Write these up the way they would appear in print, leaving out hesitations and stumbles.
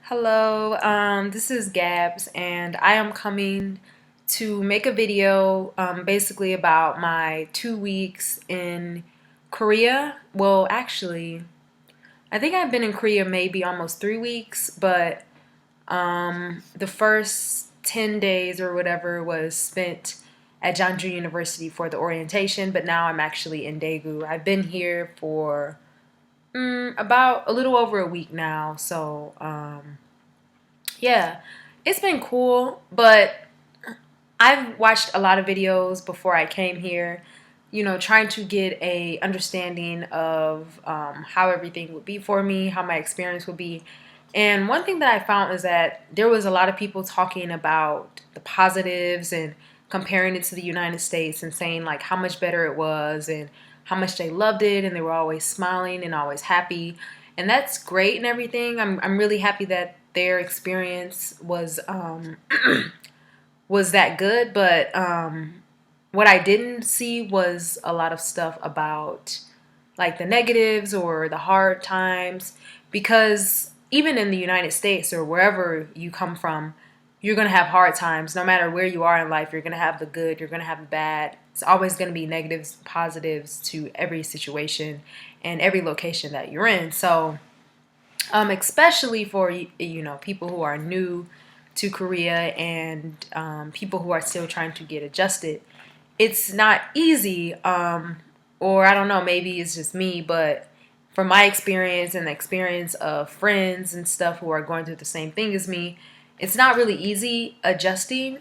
Hello, this is Gabs, and I am coming to make a video basically about my 2 weeks in Korea. Well, actually, I think I've been in Korea maybe almost 3 weeks, but the first 10 days or whatever was spent at Jeonju University for the orientation, but now I'm actually in Daegu. I've been here for about a little over a week now, so yeah, it's been cool, but I've watched a lot of videos before I came here, trying to get a understanding of how everything would be for me, how my experience would be. And one thing that I found is that there was a lot of people talking about the positives and comparing it to the United States and saying like how much better it was and how much they loved it and they were always smiling and always happy. And that's great and everything. I'm really happy that their experience was that good, but what I didn't see was a lot of stuff about like the negatives or the hard times, because even in the United States or wherever you come from, you're going to have hard times. No matter where you are in life, you're going to have the good, you're going to have the bad. It's always going to be negatives, positives to every situation and every location that you're in. So especially for people who are new to Korea and people who are still trying to get adjusted. It's not easy, or I don't know, maybe it's just me, but from my experience and the experience of friends and stuff who are going through the same thing as me, it's not really easy adjusting.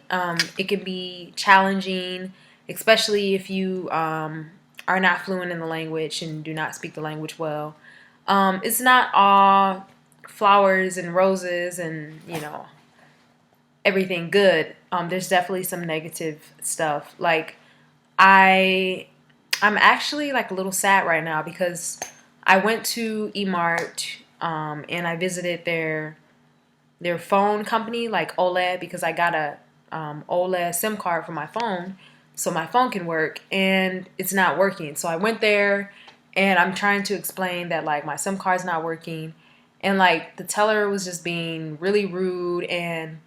It can be challenging, especially if you are not fluent in the language and do not speak the language well. It's not all flowers and roses and everything good. There's definitely some negative stuff. Like I'm actually like a little sad right now because I went to eMart and I visited their phone company, like OLED, because I got a OLED SIM card for my phone so my phone can work, and it's not working. So I went there and I'm trying to explain that like my SIM card's not working, and like the teller was just being really rude, and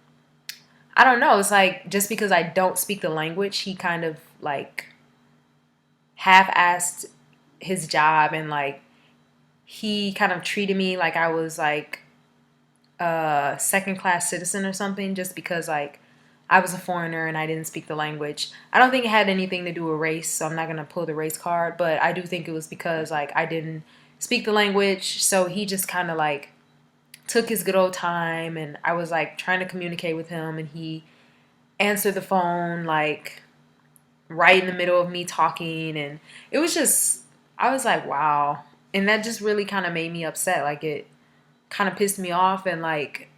I don't know, it's like just because I don't speak the language, he kind of like half-assed his job, and like he kind of treated me like I was like a second class citizen or something, just because like I was a foreigner and I didn't speak the language. I don't think it had anything to do with race, so I'm not gonna pull the race card, but I do think it was because like I didn't speak the language, so he just kind of like took his good old time, and I was like trying to communicate with him, and he answered the phone like right in the middle of me talking, and it was just, I was like, wow. And that just really kind of made me upset. Like it kind of pissed me off. And like,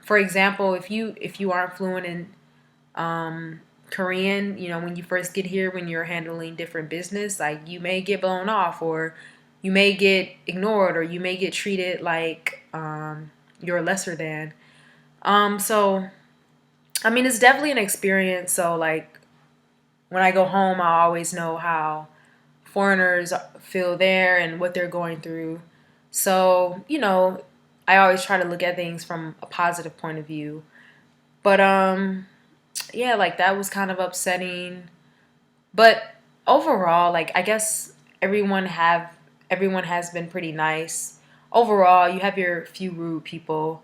for example, if you aren't fluent in Korean, when you first get here, when you're handling different business, like you may get blown off, or you may get ignored, or you may get treated like you're lesser than. So I mean, it's definitely an experience. So like when I go home, I always know how foreigners feel there and what they're going through. So, I always try to look at things from a positive point of view. But yeah, like that was kind of upsetting. But overall, like I guess everyone has been pretty nice. Overall, you have your few rude people,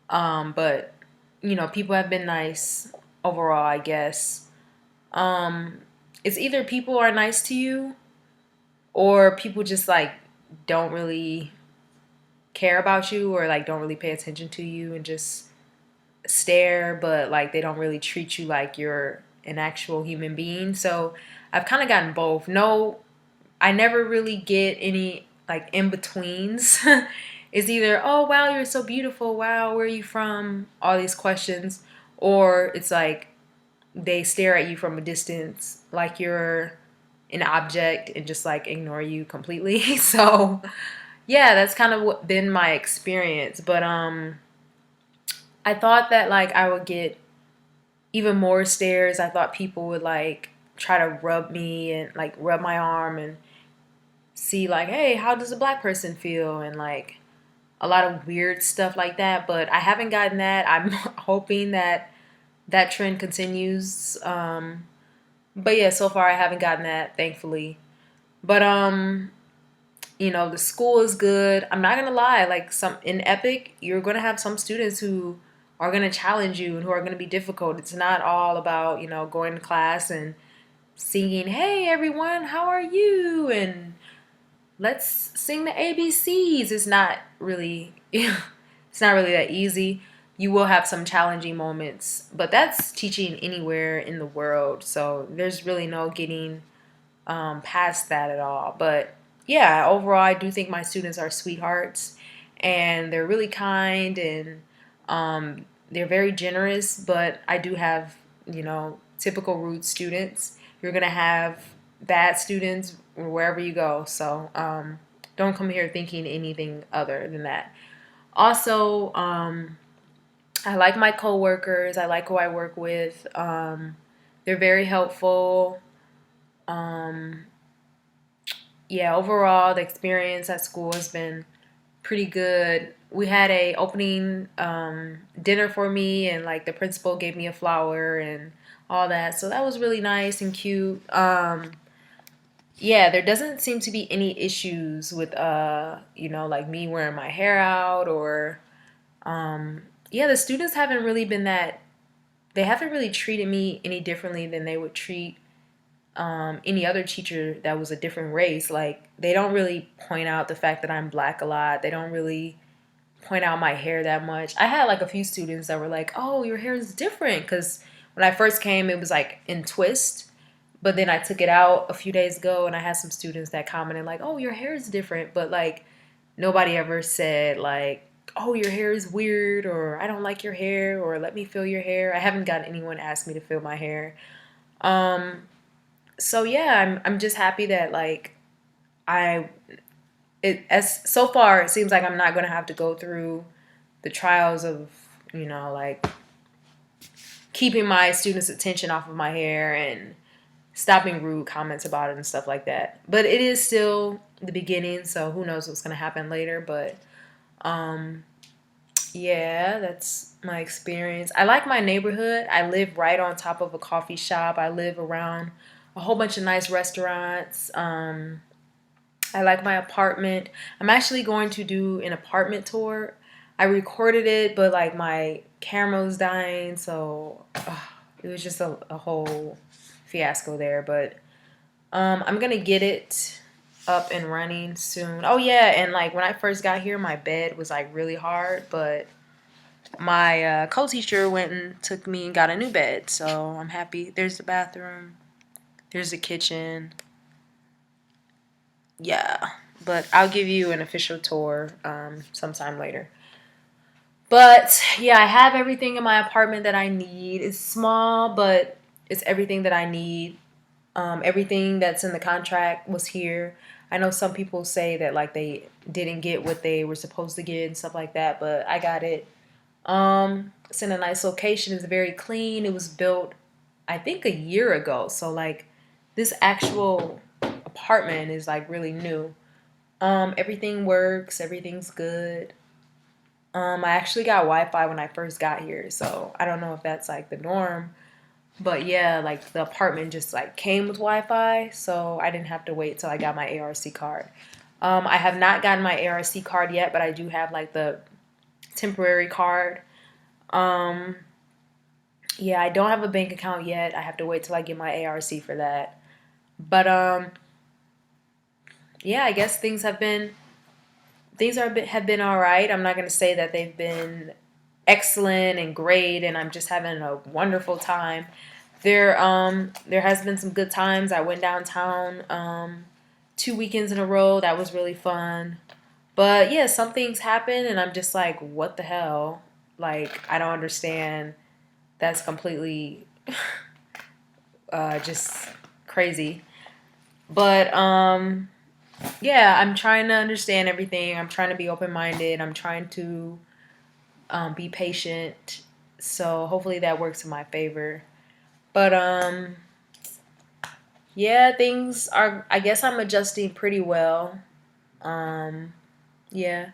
but people have been nice overall, I guess. Um, it's either people are nice to you or people just like don't really care about you, or like don't really pay attention to you and just stare, but like they don't really treat you like you're an actual human being. So I've kind of gotten both. No, I never really get any like in betweens. It's either, oh wow, you're so beautiful, wow, where are you from, all these questions, or it's like they stare at you from a distance like you're an object and just like ignore you completely. So yeah, that's kind of what been my experience. But I thought that like I would get even more stares. I thought people would like try to rub me and like rub my arm and see like, hey, how does a black person feel? And like a lot of weird stuff like that, but I haven't gotten that. I'm hoping that that trend continues. But yeah, so far I haven't gotten that, thankfully. But the school is good. I'm not gonna lie, like some in Epic, you're gonna have some students who are gonna challenge you and who are gonna be difficult. It's not all about, going to class and singing, "Hey everyone, how are you?" and let's sing the ABCs. It's not really it's not really that easy. You will have some challenging moments, but that's teaching anywhere in the world. So there's really no getting past that at all. But yeah, overall, I do think my students are sweethearts, and they're really kind, and they're very generous. But I do have, typical rude students. You're gonna have bad students wherever you go. So don't come here thinking anything other than that. Also, I like my coworkers. I like who I work with. They're very helpful. Um, yeah, overall, the experience at school has been pretty good. We had a opening dinner for me, and like the principal gave me a flower and all that. So that was really nice and cute. Yeah, there doesn't seem to be any issues with like me wearing my hair out or yeah, the students haven't really been that they haven't really treated me any differently than they would treat any other teacher that was a different race. Like, they don't really point out the fact that I'm black a lot. They don't really point out my hair that much. I had like a few students that were like, "Oh, your hair is different," because when I first came, it was like in twist. But then I took it out a few days ago, and I had some students that commented like, "Oh, your hair is different," but like nobody ever said like, "Oh, your hair is weird," or "I don't like your hair," or "Let me feel your hair." I haven't got anyone ask me to feel my hair. Um, so yeah, I'm just happy that like I it as so far it seems like I'm not gonna have to go through the trials of like keeping my students' attention off of my hair and stopping rude comments about it and stuff like that. But it is still the beginning, so who knows what's gonna happen later. But um, yeah, that's my experience. I like my neighborhood. I live right on top of a coffee shop. I live around a whole bunch of nice restaurants. I like my apartment. I'm actually going to do an apartment tour. I recorded it, but like my camera was dying, so it was just a whole fiasco there. But I'm gonna get it up and running soon. Oh yeah, and like when I first got here, my bed was like really hard, but my co-teacher went and took me and got a new bed, so I'm happy. There's the bathroom. There's the kitchen. Yeah, but I'll give you an official tour sometime later. But yeah, I have everything in my apartment that I need. It's small, but it's everything that I need. Everything that's in the contract was here. I know some people say that like they didn't get what they were supposed to get and stuff like that, but I got it. It's in a nice location. It's very clean. It was built, I think, a year ago. So like this actual apartment is like really new. Everything works. Everything's good. I actually got Wi-Fi when I first got here, so I don't know if that's like the norm. But yeah, like the apartment just like came with Wi-Fi, so I didn't have to wait till I got my ARC card. I have not gotten my ARC card yet, but I do have like the temporary card. Um, yeah, I don't have a bank account yet. I have to wait till I get my ARC for that. But yeah, I guess have been all right. I'm not gonna say that they've been excellent and great, and I'm just having a wonderful time. There has been some good times. I went downtown 2 weekends in a row. That was really fun. But yeah, some things happen, and I'm just like, what the hell? Like, I don't understand. That's completely just crazy. But yeah, I'm trying to understand everything. I'm trying to be open minded. I'm trying to be patient. So hopefully that works in my favor. But yeah, things are. I guess I'm adjusting pretty well. Um, yeah.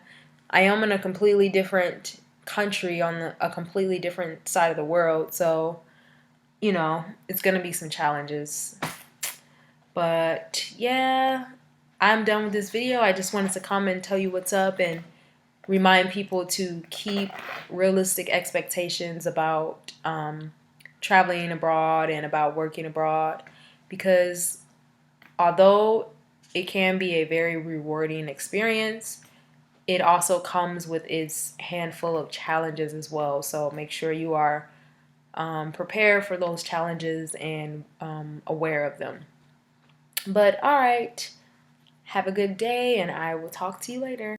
I am in a completely different country on a completely different side of the world. So, you know, it's going to be some challenges. But yeah, I'm done with this video. I just wanted to come and tell you what's up and remind people to keep realistic expectations about traveling abroad and about working abroad, because although it can be a very rewarding experience, it also comes with its handful of challenges as well. So make sure you are prepared for those challenges and aware of them. But all right, have a good day, and I will talk to you later.